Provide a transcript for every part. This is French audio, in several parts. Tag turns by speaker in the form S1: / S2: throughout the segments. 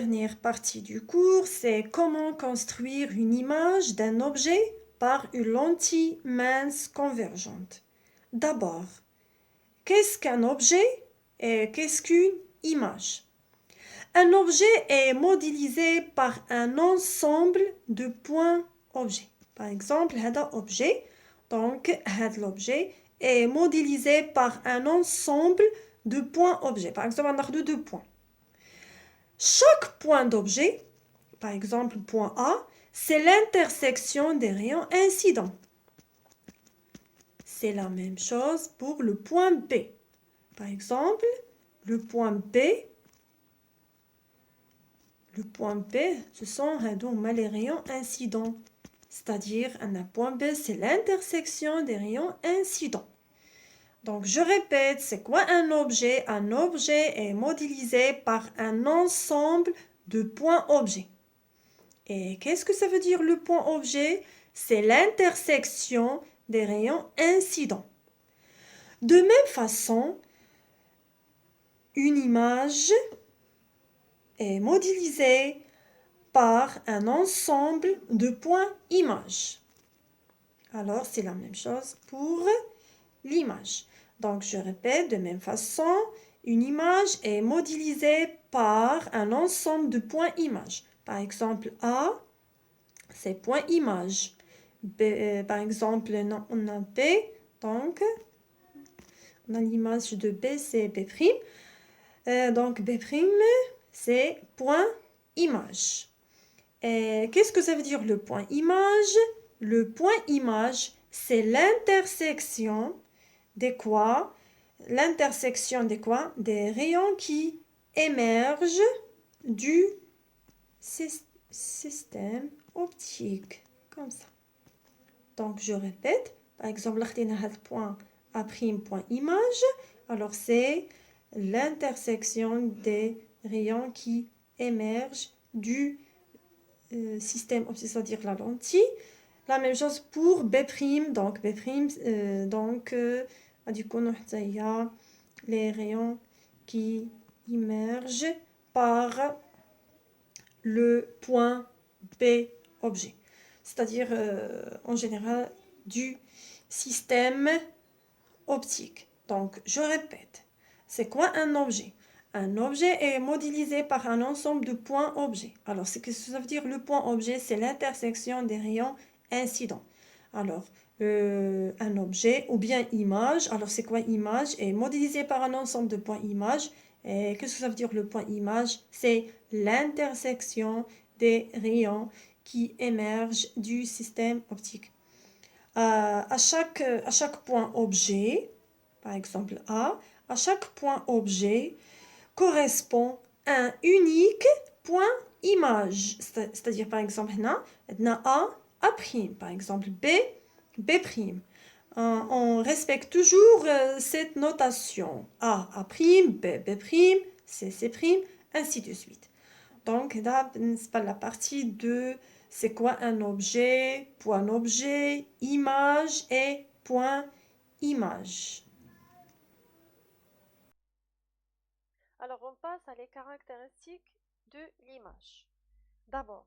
S1: dernière partie du cours, c'est comment construire une image d'un objet par une lentille mince convergente. D'abord, qu'est-ce qu'un objet et qu'est-ce qu'une image? Un objet est modélisé par un ensemble de points objets. Par exemple, هذا objet, donc هذا l'objet est modélisé par un ensemble de points objets. Par exemple, on a deux points. Chaque point d'objet, par exemple point A, c'est l'intersection des rayons incidents. C'est la même chose pour le point B. Par exemple, le point B, ce sont les rayons incidents. C'est-à-dire, un point B, c'est l'intersection des rayons incidents. Donc, je répète, c'est quoi un objet? Un objet est modélisé par un ensemble de points objets. Et qu'est-ce que ça veut dire le point objet? C'est l'intersection des rayons incidents. De même façon, une image est modélisée par un ensemble de points images. Alors, c'est la même chose pour l'image. Donc, je répète, de même façon, une image est modélisée par un ensemble de points images. Par exemple, A, c'est point image. B, par exemple, on a B, donc on a l'image de B, c'est B'. Donc B', c'est point image. Et qu'est-ce que ça veut dire le point image? Le point image, c'est l'intersection des quoi? L'intersection des quoi? Des rayons qui émergent du système optique. Comme ça. Donc, je répète. Par exemple, point A', point image. Alors, c'est l'intersection des rayons qui émergent du système optique, c'est-à-dire la lentille. La même chose pour B'. Donc, B', du coup, il y a les rayons qui émergent par le point B objet. C'est-à-dire en général du système optique. Donc, je répète, c'est quoi un objet? Un objet est modélisé par un ensemble de points objets. Alors, ce que ça veut dire le point objet, c'est l'intersection des rayons incidents. Alors, un objet ou bien image, alors c'est quoi image? Est modélisé par un ensemble de points images. Et qu'est-ce que ça veut dire le point image? C'est l'intersection des rayons qui émergent du système optique. À chaque point objet, par exemple A, à chaque point objet correspond un unique point image. C'est-à-dire, par exemple, A, A', par exemple B, B'. On respecte toujours cette notation. A, A', B, B', C, C', ainsi de suite. Donc, là, c'est pas la partie de c'est quoi un objet, point objet, image et point image.
S2: Alors, on passe à les caractéristiques de l'image. D'abord,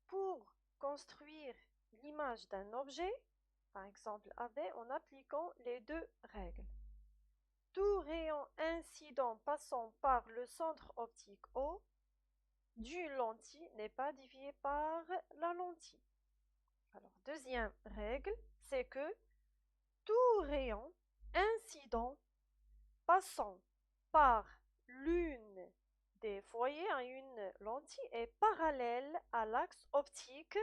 S2: pour construire l'image d'un objet, par exemple AB, en appliquant les deux règles. Tout rayon incident passant par le centre optique O d'une lentille n'est pas dévié par la lentille. Alors, deuxième règle, c'est que tout rayon incident passant par l'une des foyers à une lentille est parallèle à l'axe optique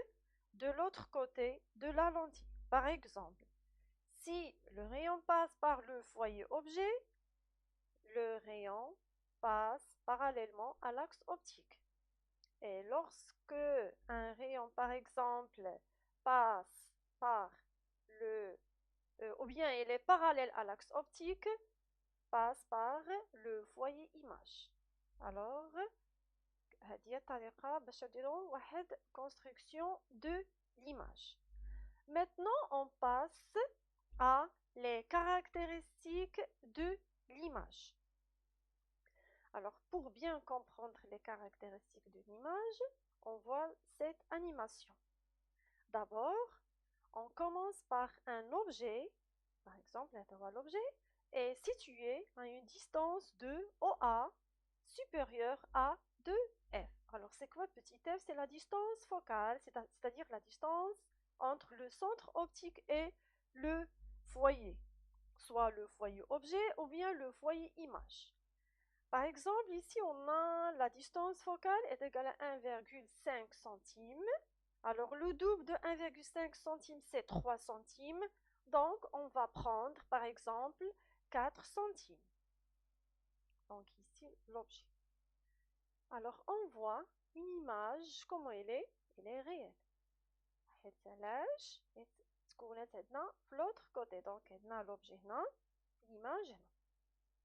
S2: de l'autre côté de la lentille. Par exemple, si le rayon passe par le foyer objet, le rayon passe parallèlement à l'axe optique. Et lorsque un rayon, par exemple, passe par ou bien il est parallèle à l'axe optique, passe par le foyer image. Alors, هذه الطريقة باش نديرو واحد construction de l'image. Maintenant, on passe à les caractéristiques de l'image. Alors, pour bien comprendre les caractéristiques de l'image, on voit cette animation. D'abord, on commence par un objet, par exemple, l'objet est situé à une distance de OA supérieure à 2F. Alors, c'est quoi petit f? C'est la distance focale, c'est-à-dire la distance entre le centre optique et le foyer, soit le foyer objet ou bien le foyer image. Par exemple, ici, on a la distance focale est égale à 1,5 cm. Alors, le double de 1,5 cm, c'est 3 centimes. Donc, on va prendre, par exemple, 4 centimes. Donc, ici, l'objet. Alors, on voit une image, comment elle est? Elle est réelle. L'autre côté, donc, l'objet, l'image.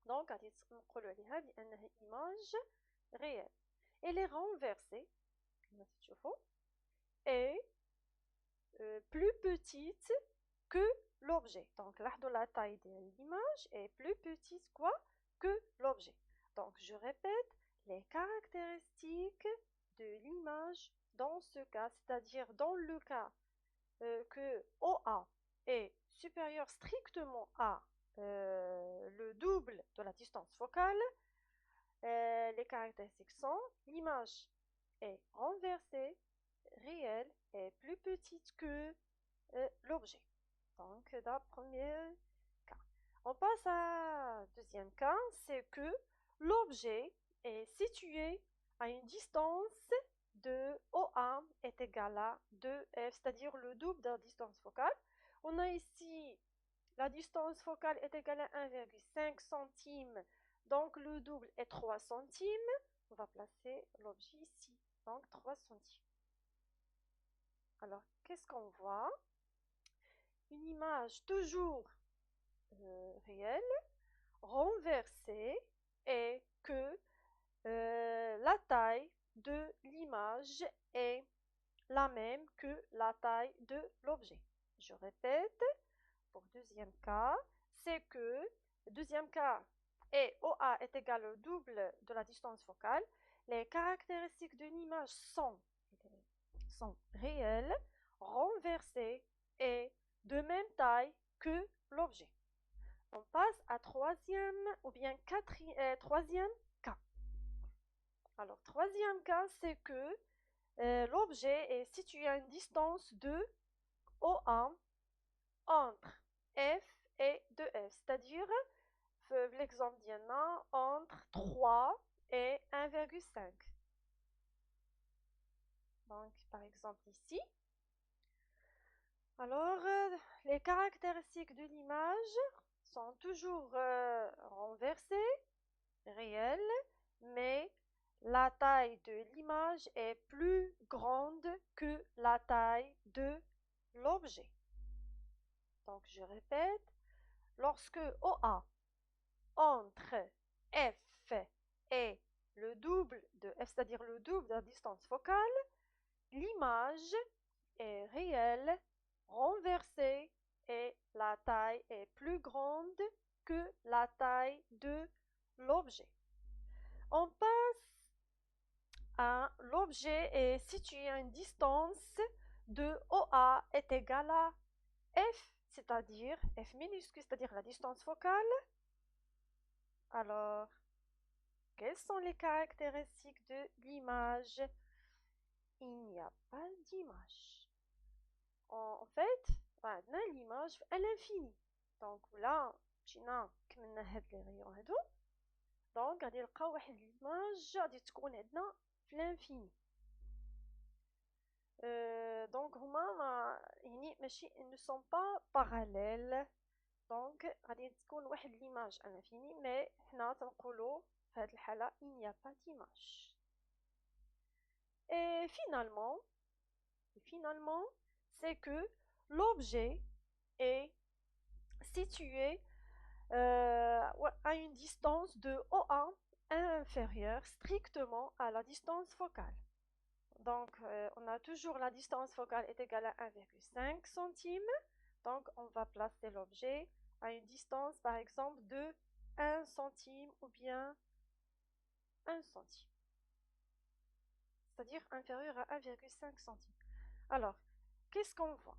S2: Donc, on va dire une image réelle. Elle est renversée, et plus petite que l'objet. Donc, la taille de l'image est plus petite quoi que l'objet. Donc, je répète les caractéristiques de l'image dans ce cas, c'est-à-dire dans le cas que OA est supérieur strictement à le double de la distance focale. Les caractéristiques sont l'image est renversée, réelle et plus petite que l'objet. Donc, dans le premier cas. On passe à deuxième cas, c'est que l'objet est situé à une distance de OA est égale à 2F, c'est-à-dire le double de la distance focale. On a ici la distance focale est égale à 1,5 cm, donc le double est 3 centimes. On va placer l'objet ici, donc 3 centimes. Alors, qu'est-ce qu'on voit? Une image toujours réelle, renversée, et que la taille de l'image est la même que la taille de l'objet. Je répète, pour deuxième cas, c'est que le deuxième cas est OA est égal au double de la distance focale. Les caractéristiques d'une image sont réelles, renversées et de même taille que l'objet. On passe à troisième ou bien troisième cas. Alors, troisième cas, c'est que l'objet est situé à une distance de OA entre F et 2F, c'est-à-dire l'exemple d'Yanna entre 3 et 1,5. Donc, par exemple ici. Alors, les caractéristiques de l'image sont toujours renversées, réelles, mais la taille de l'image est plus grande que la taille de l'objet. Donc, je répète, lorsque OA entre F et le double de F, c'est-à-dire le double de la distance focale, l'image est réelle, renversée et la taille est plus grande que la taille de l'objet. On passe à l'objet est situé à une distance de OA est égale à F, c'est-à-dire F minuscule, c'est-à-dire la distance focale. Alors, quelles sont les caractéristiques de l'image? Il n'y a pas d'image. En fait, l'image à l'infini. Donc là, مشينا كملنا هاد لي ريون هادو. دونك غادي نلقاو واحد l'image غادي تكون عندنا في l'infini. Donc هما يعني ماشي ne sont pas parallèles. Donc غادي تكون واحد l'image à l'infini, mais حنا تنقولوا في هاد الحالة il n'y a pas d'image. Et finalement, c'est que l'objet est situé à une distance de OA inférieure strictement à la distance focale. Donc, on a toujours la distance focale est égale à 1,5 cm. Donc, on va placer l'objet à une distance, par exemple, de 1 centime ou bien 1 centime, c'est-à-dire inférieur à 1,5 centime. Alors, qu'est-ce qu'on voit?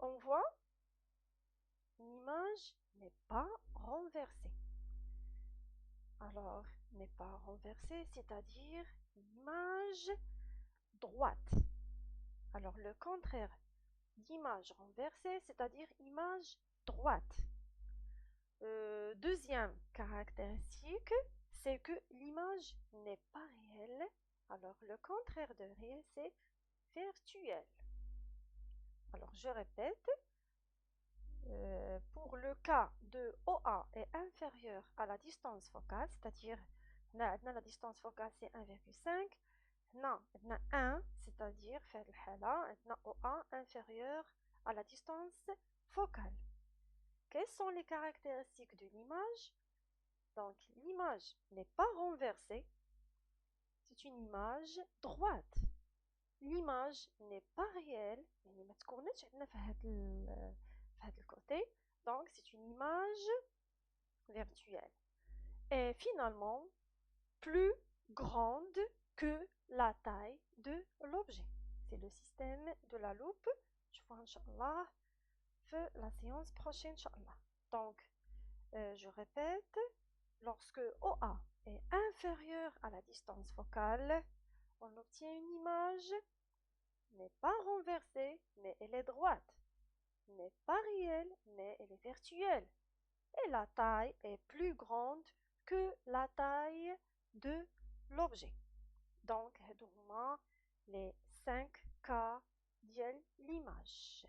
S2: On voit l'image n'est pas renversée. Alors, n'est pas renversée, c'est-à-dire l'image droite. Alors, le contraire d'image renversée, c'est-à-dire image droite. Deuxième caractéristique, c'est que l'image n'est pas réelle. Alors, le contraire de réel, c'est virtuel. Alors, je répète, pour le cas de OA est inférieur à la distance focale, c'est-à-dire la distance focale c'est 1,5, on a 1, c'est-à-dire OA inférieur à la distance focale. Quelles sont les caractéristiques de l'image? Donc l'image n'est pas renversée, c'est une image droite. L'image n'est pas réelle, côté, donc c'est une image virtuelle. Et finalement, plus grande que la taille de l'objet. C'est le système de la loupe. Je vois, Inch'Allah, la séance prochaine, Inch'Allah. Donc, je répète, lorsque OA est inférieur à la distance focale, on obtient une image n'est pas renversée, mais elle est droite. N'est pas réelle, mais elle est virtuelle. Et la taille est plus grande que la taille de l'objet. Donc, les 5 cas de l'image.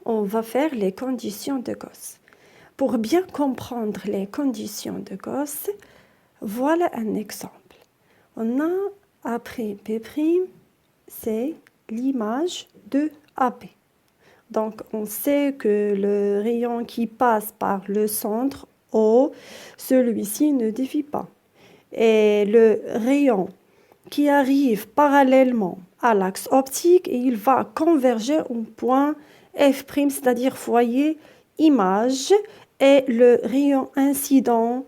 S1: On va faire les conditions de Gauss. Pour bien comprendre les conditions de Gauss, voilà un exemple. On a appris P', c'est l'image de AP. Donc, on sait que le rayon qui passe par le centre O, celui-ci ne dévie pas. Et le rayon qui arrive parallèlement à l'axe optique, et il va converger au point F', c'est-à-dire foyer image, et le rayon incident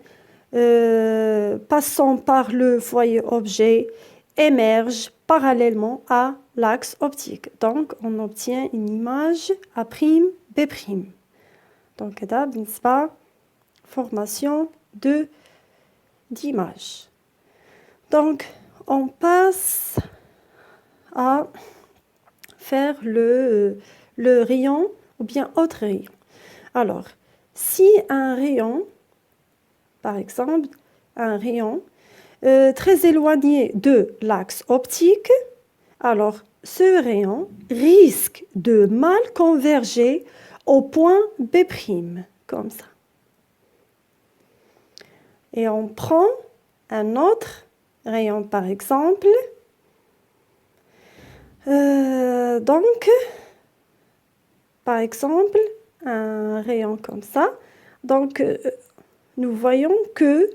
S1: passant par le foyer objet émerge parallèlement à l'axe optique. Donc, on obtient une image A', B'. Donc, là, n'est-ce pas, formation d'image. Donc, on passe à faire le rayon ou bien autre rayon. Alors, si un rayon, par exemple, un rayon très éloigné de l'axe optique, alors ce rayon risque de mal converger au point B', comme ça. Et on prend un autre rayon, par exemple. Donc, par exemple, un rayon comme ça. Donc, nous voyons que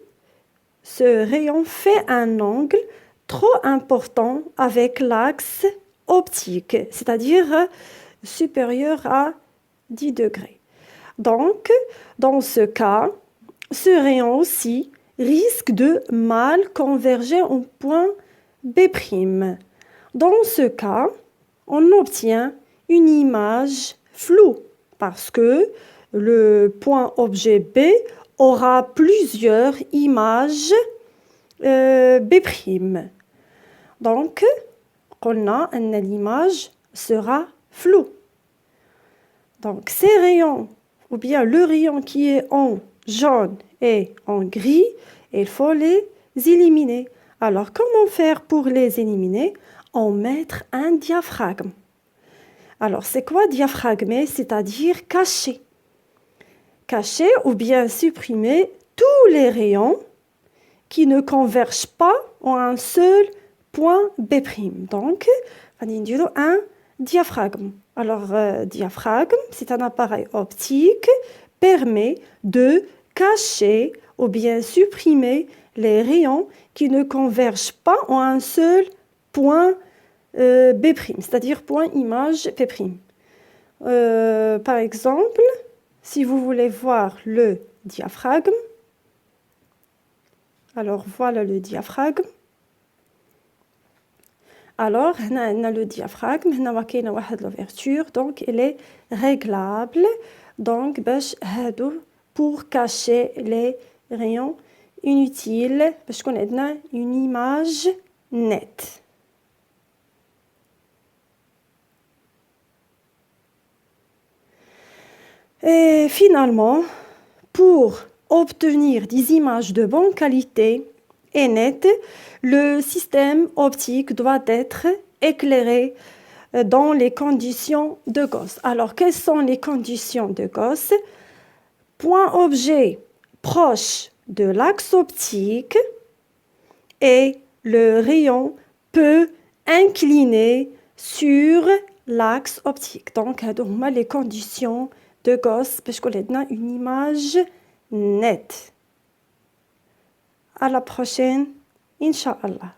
S1: ce rayon fait un angle trop important avec l'axe optique, c'est-à-dire supérieur à 10 degrés. Donc, dans ce cas, ce rayon aussi risque de mal converger au point B'. Dans ce cas, on obtient une image floue parce que le point objet B aura plusieurs images B'. Donc, on a l'image sera floue. Donc, ces rayons, ou bien le rayon qui est en jaune et en gris, il faut les éliminer. Alors, comment faire pour les éliminer? On met un diaphragme. Alors, c'est quoi diaphragmer? C'est-à-dire cacher. Cacher ou bien supprimer tous les rayons qui ne convergent pas en un seul point B'. Donc, on a un diaphragme. Alors, diaphragme, c'est un appareil optique, permet de cacher ou bien supprimer les rayons qui ne convergent pas en un seul point B', c'est-à-dire point image P'. Par exemple, si vous voulez voir le diaphragme,
S3: Alors, voilà le diaphragme. Alors, on a le diaphragme, on a l'ouverture, donc elle est réglable. Donc, pour cacher les rayons inutiles, parce qu'on a une image nette. Et finalement, pour obtenir des images de bonne qualité et nettes, le système optique doit être éclairé dans les conditions de Gauss. Alors, quelles sont les conditions de Gauss? Point objet proche de l'axe optique et le rayon peut incliner sur l'axe optique. Donc, les conditions de Gauss, parce qu'on a une image nette. À la prochaine, Inch'Allah.